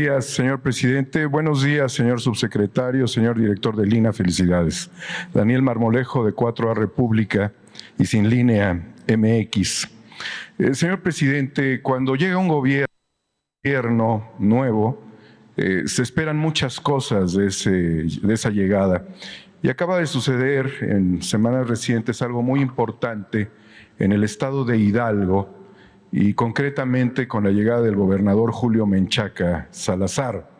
Buenos días, señor presidente. Buenos días, señor subsecretario, señor director de Línea. Felicidades. Daniel Marmolejo, de 4A República y Sin Línea MX. Señor presidente, cuando llega un gobierno nuevo, se esperan muchas cosas de esa llegada. Y acaba de suceder en semanas recientes algo muy importante en el estado de Hidalgo, y concretamente con la llegada del gobernador Julio Menchaca Salazar.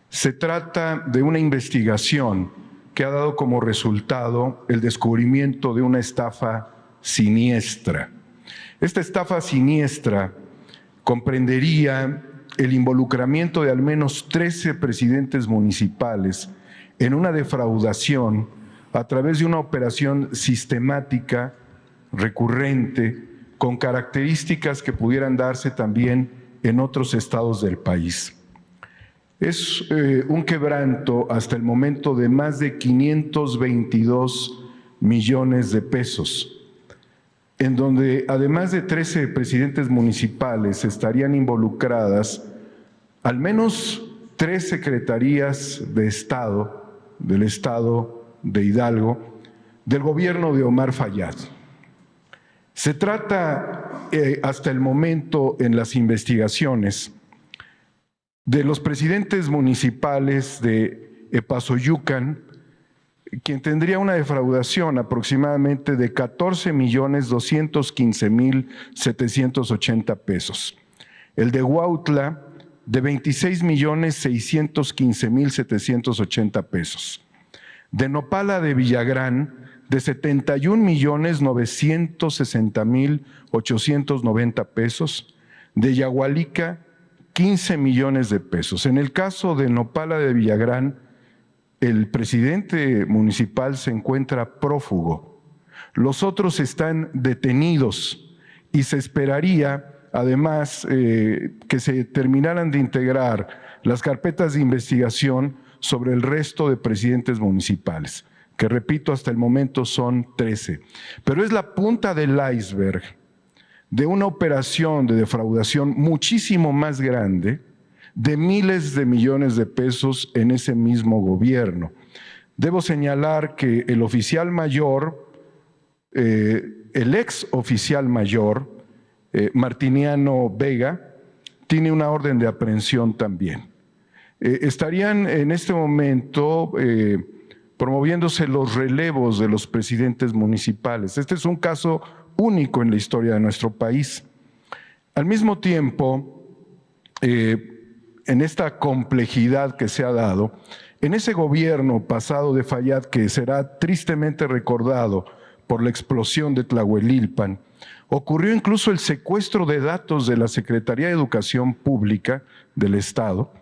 Se trata de una investigación que ha dado como resultado el descubrimiento de una estafa siniestra. Esta estafa siniestra comprendería el involucramiento de al menos 13 presidentes municipales en una defraudación a través de una operación sistemática, recurrente, con características que pudieran darse también en otros estados del país. Es un quebranto hasta el momento de más de 522 millones de pesos, en donde además de 13 presidentes municipales estarían involucradas al menos 3 secretarías de Estado, del Estado de Hidalgo, del gobierno de Omar Fayad. Se trata, hasta el momento en las investigaciones, de los presidentes municipales de Epazoyucan, quien tendría una defraudación aproximadamente de 14,215,780 pesos. El de Huautla, de 26,615,780 pesos. De Nopala de Villagrán, de 71,960,890 pesos, de Yagualica, 15 millones de pesos. En el caso de Nopala de Villagrán, el presidente municipal se encuentra prófugo. Los otros están detenidos y se esperaría, además, que se terminaran de integrar las carpetas de investigación sobre el resto de presidentes municipales, que repito, hasta el momento son 13. Pero es la punta del iceberg de una operación de defraudación muchísimo más grande, de miles de millones de pesos en ese mismo gobierno. Debo señalar que el oficial mayor, el ex oficial mayor, Martiniano Vega, tiene una orden de aprehensión también. Estarían en este momento promoviéndose los relevos de los presidentes municipales. Este es un caso único en la historia de nuestro país. Al mismo tiempo, en esta complejidad que se ha dado, en ese gobierno pasado de Fayad, que será tristemente recordado por la explosión de Tlahuelilpan, ocurrió incluso el secuestro de datos de la Secretaría de Educación Pública del Estado,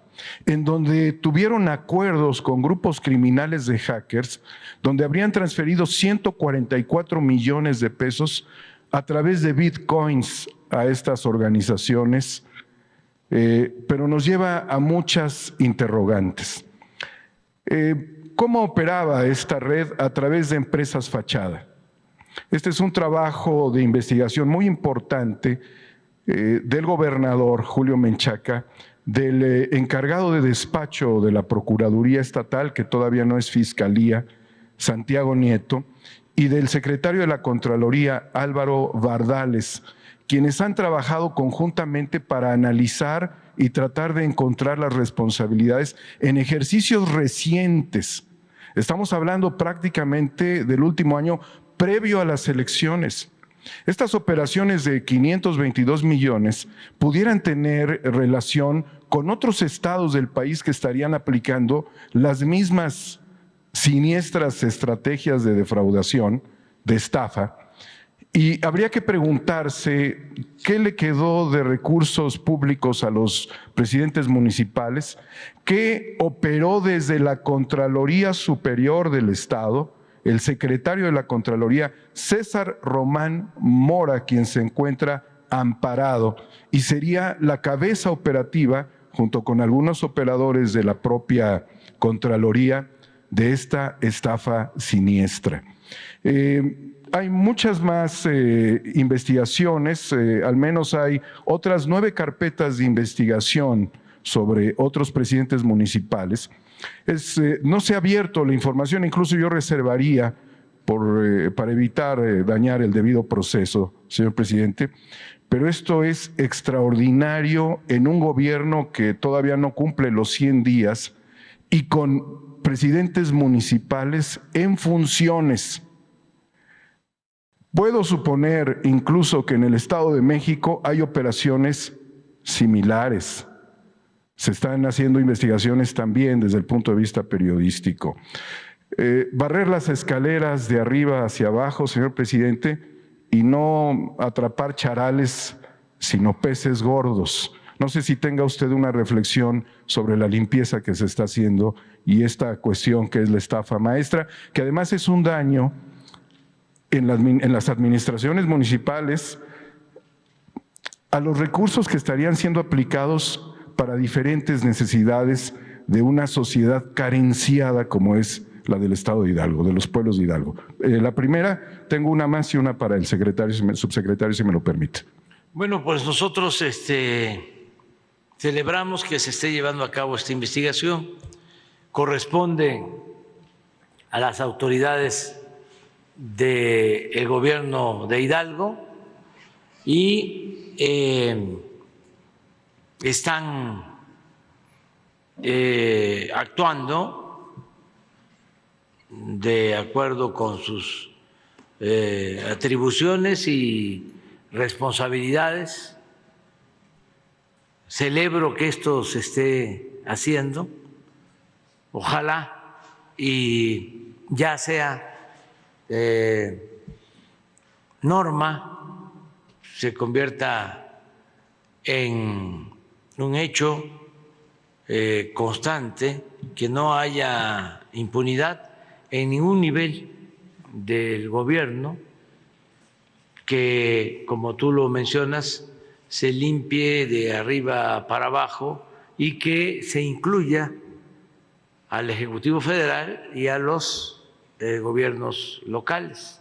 en donde tuvieron acuerdos con grupos criminales de hackers, donde habrían transferido 144 millones de pesos a través de bitcoins a estas organizaciones, pero nos lleva a muchas interrogantes. ¿Cómo operaba esta red? A través de empresas fachada. Este es un trabajo de investigación muy importante del gobernador Julio Menchaca, del encargado de despacho de la Procuraduría Estatal, que todavía no es Fiscalía, Santiago Nieto, y del secretario de la Contraloría, Álvaro Bardales, quienes han trabajado conjuntamente para analizar y tratar de encontrar las responsabilidades en ejercicios recientes. Estamos hablando prácticamente del último año previo a las elecciones. Estas operaciones de 522 millones pudieran tener relación con otros estados del país que estarían aplicando las mismas siniestras estrategias de defraudación, de estafa, y habría que preguntarse qué le quedó de recursos públicos a los presidentes municipales, qué operó desde la Contraloría Superior del Estado, el secretario de la Contraloría, César Román Mora, quien se encuentra amparado y sería la cabeza operativa, junto con algunos operadores de la propia Contraloría, de esta estafa siniestra. Hay muchas más investigaciones, al menos hay otras 9 carpetas de investigación sobre otros presidentes municipales. No se ha abierto la información, incluso yo reservaría para evitar dañar el debido proceso, señor presidente, pero esto es extraordinario en un gobierno que todavía no cumple los 100 días y con presidentes municipales en funciones. Puedo suponer incluso que en el Estado de México hay operaciones similares. Se están haciendo investigaciones también desde el punto de vista periodístico. Barrer las escaleras de arriba hacia abajo, señor presidente, y no atrapar charales, sino peces gordos. No sé si tenga usted una reflexión sobre la limpieza que se está haciendo y esta cuestión que es la estafa maestra, que además es un daño en las administraciones municipales a los recursos que estarían siendo aplicados para diferentes necesidades de una sociedad carenciada como es la del Estado de Hidalgo, de los pueblos de Hidalgo. La primera, tengo una más y una para el subsecretario, si me lo permite. Bueno, pues nosotros celebramos que se esté llevando a cabo esta investigación. Corresponde a las autoridades del gobierno de Hidalgo y están actuando de acuerdo con sus atribuciones y responsabilidades. Celebro que esto se esté haciendo. Ojalá y ya sea norma, se convierta en un hecho constante, que no haya impunidad en ningún nivel del gobierno, que, como tú lo mencionas, se limpie de arriba para abajo y que se incluya al Ejecutivo Federal y a los gobiernos locales.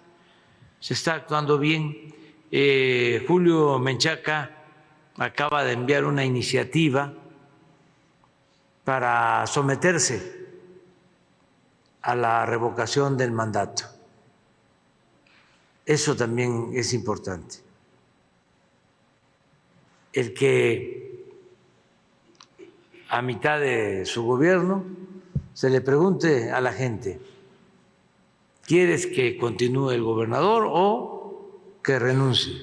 Se está actuando bien. Julio Menchaca acaba de enviar una iniciativa para someterse a la revocación del mandato. Eso también es importante. El que a mitad de su gobierno se le pregunte a la gente: ¿quieres que continúe el gobernador o que renuncie?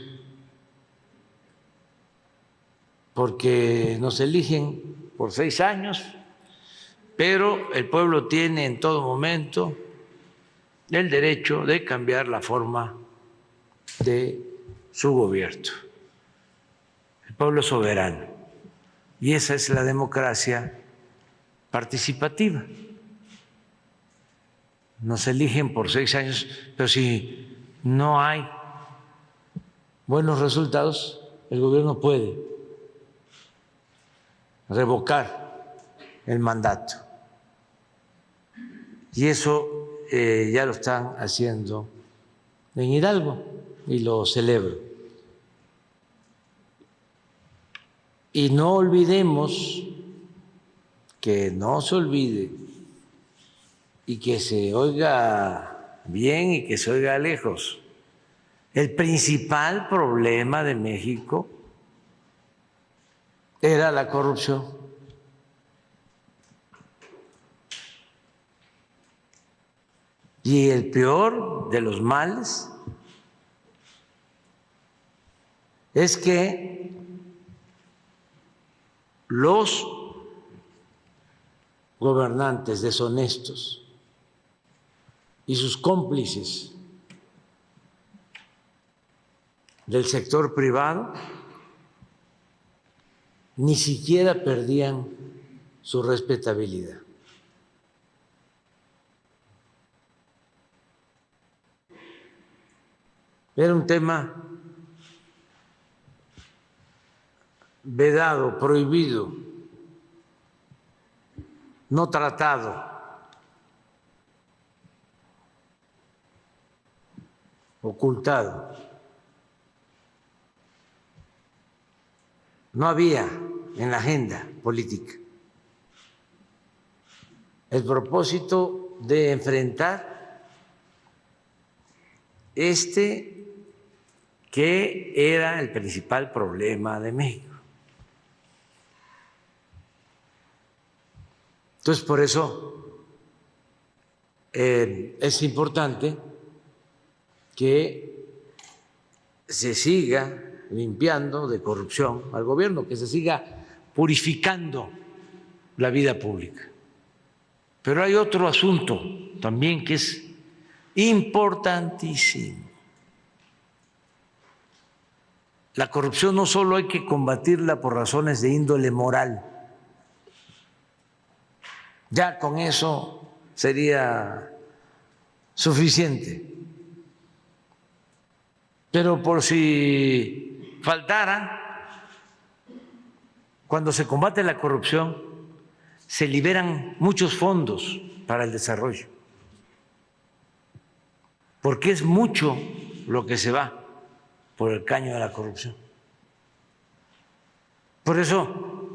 Porque nos eligen por 6 años, pero el pueblo tiene en todo momento el derecho de cambiar la forma de su gobierno. El pueblo es soberano y esa es la democracia participativa. Nos eligen por 6 años, pero si no hay buenos resultados, el gobierno puede revocar el mandato. Y eso ya lo están haciendo en Hidalgo y lo celebro. Y no olvidemos, que no se olvide y que se oiga bien y que se oiga lejos, el principal problema de México era la corrupción. Y el peor de los males es que los gobernantes deshonestos y sus cómplices del sector privado ni siquiera perdían su respetabilidad. Era un tema vedado, prohibido, no tratado, ocultado. No había en la agenda política el propósito de enfrentar que era el principal problema de México. Entonces, por eso es importante que se siga limpiando de corrupción al gobierno, que se siga purificando la vida pública. Pero hay otro asunto también que es importantísimo. La corrupción no solo hay que combatirla por razones de índole moral, ya con eso sería suficiente. Pero por si faltara, cuando se combate la corrupción, se liberan muchos fondos para el desarrollo, porque es mucho lo que se va por el caño de la corrupción. Por eso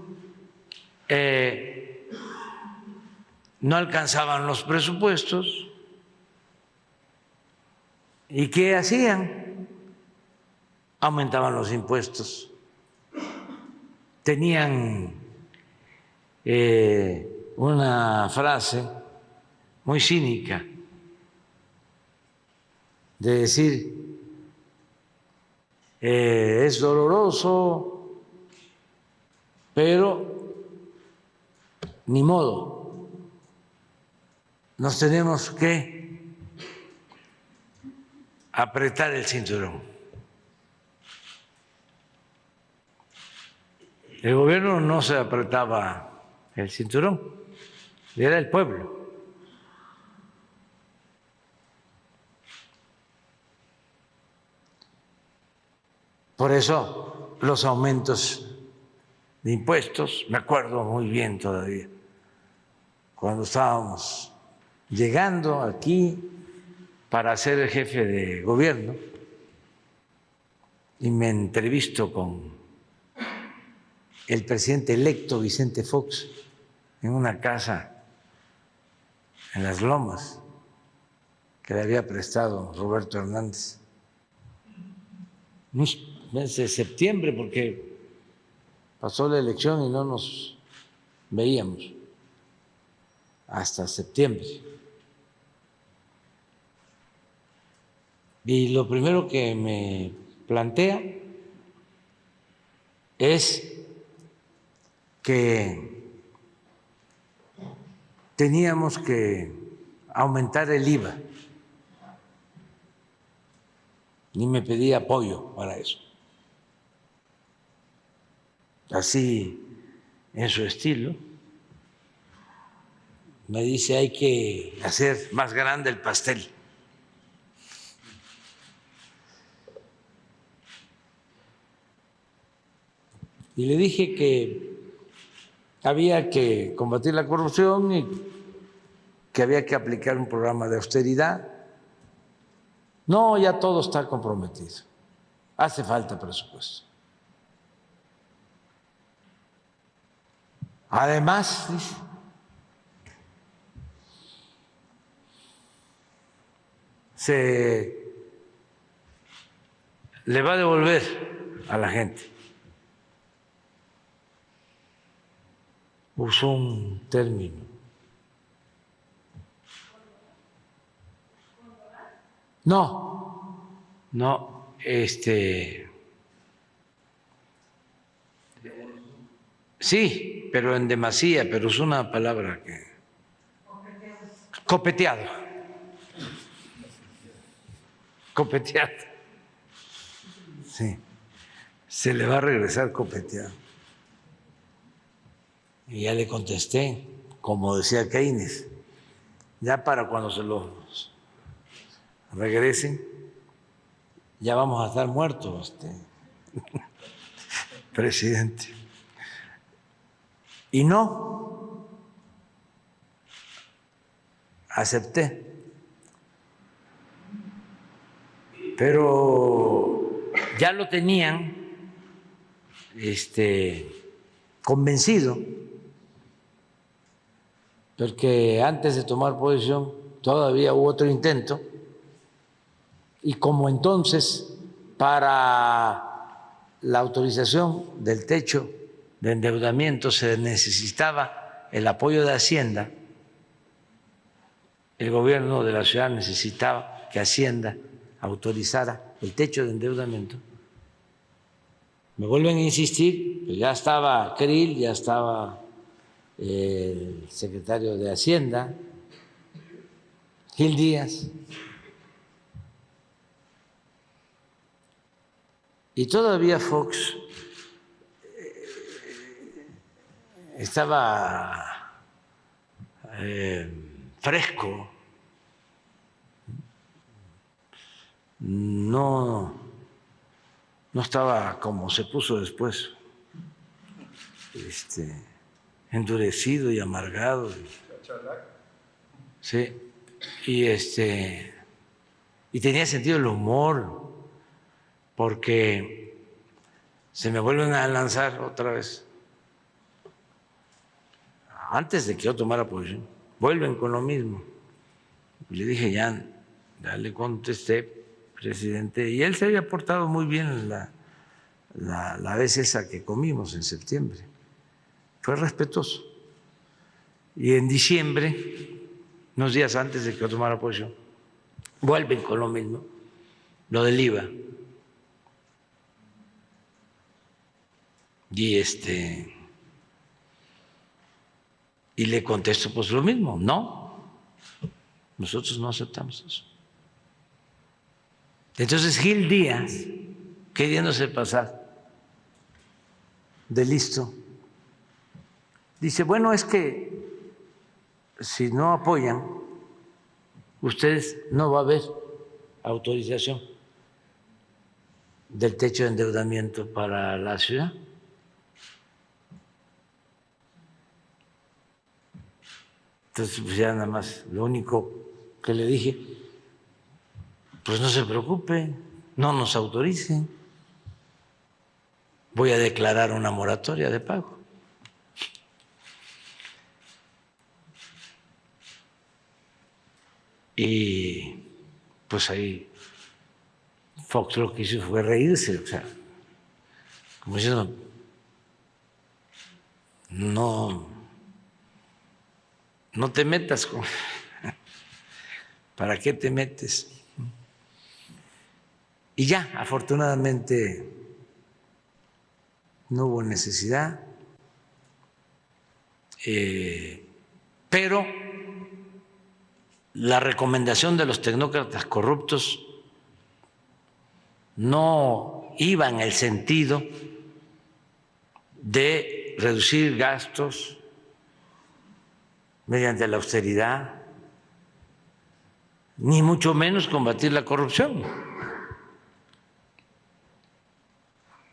no alcanzaban los presupuestos. ¿Y qué hacían? Aumentaban los impuestos. Tenían una frase muy cínica de decir, es doloroso, pero ni modo, nos tenemos que apretar el cinturón. El gobierno no se apretaba el cinturón, era el pueblo. Por eso los aumentos de impuestos, me acuerdo muy bien todavía, cuando estábamos llegando aquí para ser el jefe de gobierno y me entrevisto con el presidente electo Vicente Fox en una casa en Las Lomas que le había prestado Roberto Hernández. Mes de septiembre, porque pasó la elección y no nos veíamos hasta septiembre. Y lo primero que me plantea es que teníamos que aumentar el IVA y me pedía apoyo para eso. Así en su estilo. Me dice, hay que hacer más grande el pastel. Y le dije que había que combatir la corrupción y que había que aplicar un programa de austeridad. No, ya todo está comprometido. Hace falta presupuesto. Además, dice, se le va a devolver a la gente. Usó un término. No, sí, pero en demasía, pero es una palabra que... Copeteado. Copeteado. Sí, se le va a regresar copeteado. Y ya le contesté, como decía Keynes, ya para cuando se los regresen, ya vamos a estar muertos, presidente. Y no, acepté. Pero ya lo tenían convencido, porque antes de tomar posesión todavía hubo otro intento, y como entonces para la autorización del techo de endeudamiento se necesitaba el apoyo de Hacienda, el gobierno de la ciudad necesitaba que Hacienda autorizara el techo de endeudamiento. Me vuelven a insistir, pues ya estaba Krill, ya estaba el secretario de Hacienda, Gil Díaz, y todavía Fox estaba fresco, no estaba como se puso después, endurecido y amargado. Sí, y tenía sentido el humor, porque se me vuelven a lanzar otra vez. Antes de que yo tomara posición, vuelven con lo mismo. Le dije, ya le contesté, presidente, y él se había portado muy bien la vez esa que comimos en septiembre. Fue respetuoso. Y en diciembre, unos días antes de que yo tomara posición, vuelven con lo mismo, lo del IVA. Y le contesto pues lo mismo, no, nosotros no aceptamos eso. Entonces Gil Díaz, queriéndose pasar de listo, dice, bueno, es que si no apoyan, ustedes no va a haber autorización del techo de endeudamiento para la ciudad. Entonces, pues ya nada más, lo único que le dije, pues no se preocupe, no nos autoricen, voy a declarar una moratoria de pago. Y pues ahí Fox lo que hizo fue reírse, o sea, como diciendo, no te metas con... ¿Para qué te metes? Y ya, afortunadamente, no hubo necesidad, pero la recomendación de los tecnócratas corruptos no iba en el sentido de reducir gastos mediante la austeridad, ni mucho menos combatir la corrupción.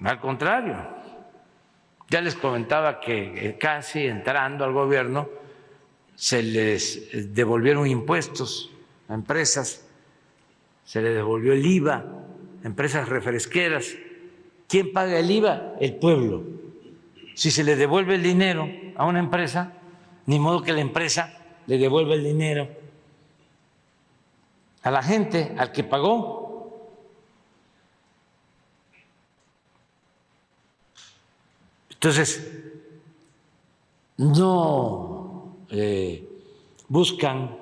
Al contrario, ya les comentaba que casi entrando al gobierno se les devolvieron impuestos a empresas, se les devolvió el IVA a empresas refresqueras. ¿Quién paga el IVA? El pueblo. Si se le devuelve el dinero a una empresa, ni modo que la empresa le devuelva el dinero a la gente, al que pagó. Entonces, no buscan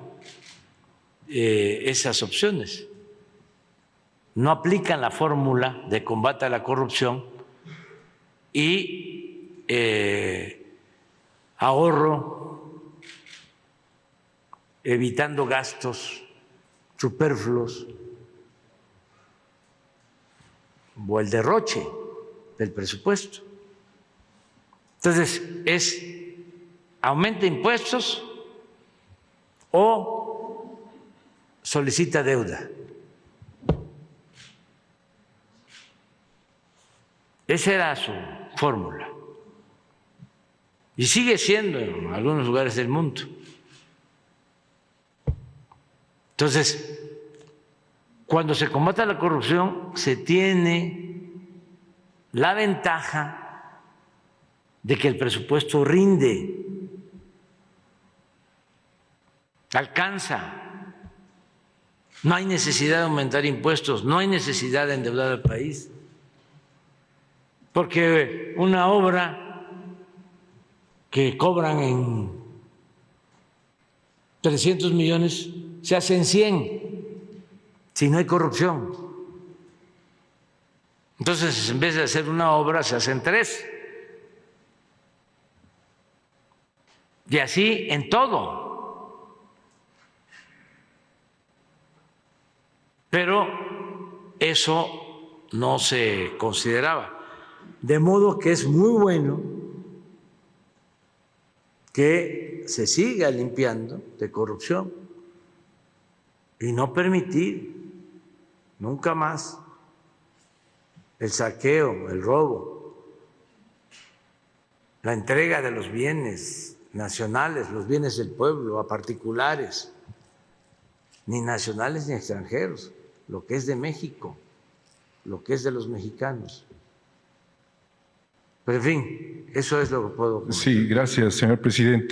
esas opciones, no aplican la fórmula de combate a la corrupción y ahorro, evitando gastos superfluos o el derroche del presupuesto. Entonces, es aumenta impuestos o solicita deuda. Esa era su fórmula. Y sigue siendo en algunos lugares del mundo. Entonces, cuando se combate la corrupción, se tiene la ventaja de que el presupuesto rinde, alcanza. No hay necesidad de aumentar impuestos, no hay necesidad de endeudar al país, porque una obra que cobran en 300 millones se hace en 100 si no hay corrupción. Entonces, en vez de hacer una obra, se hacen 3. Y así en todo. Pero eso no se consideraba. De modo que es muy bueno que se siga limpiando de corrupción y no permitir nunca más el saqueo, el robo, la entrega de los bienes nacionales, los bienes del pueblo a particulares, ni nacionales ni extranjeros, lo que es de México, lo que es de los mexicanos. Pero en fin, eso es lo que puedo comentar. Sí, gracias, señor presidente.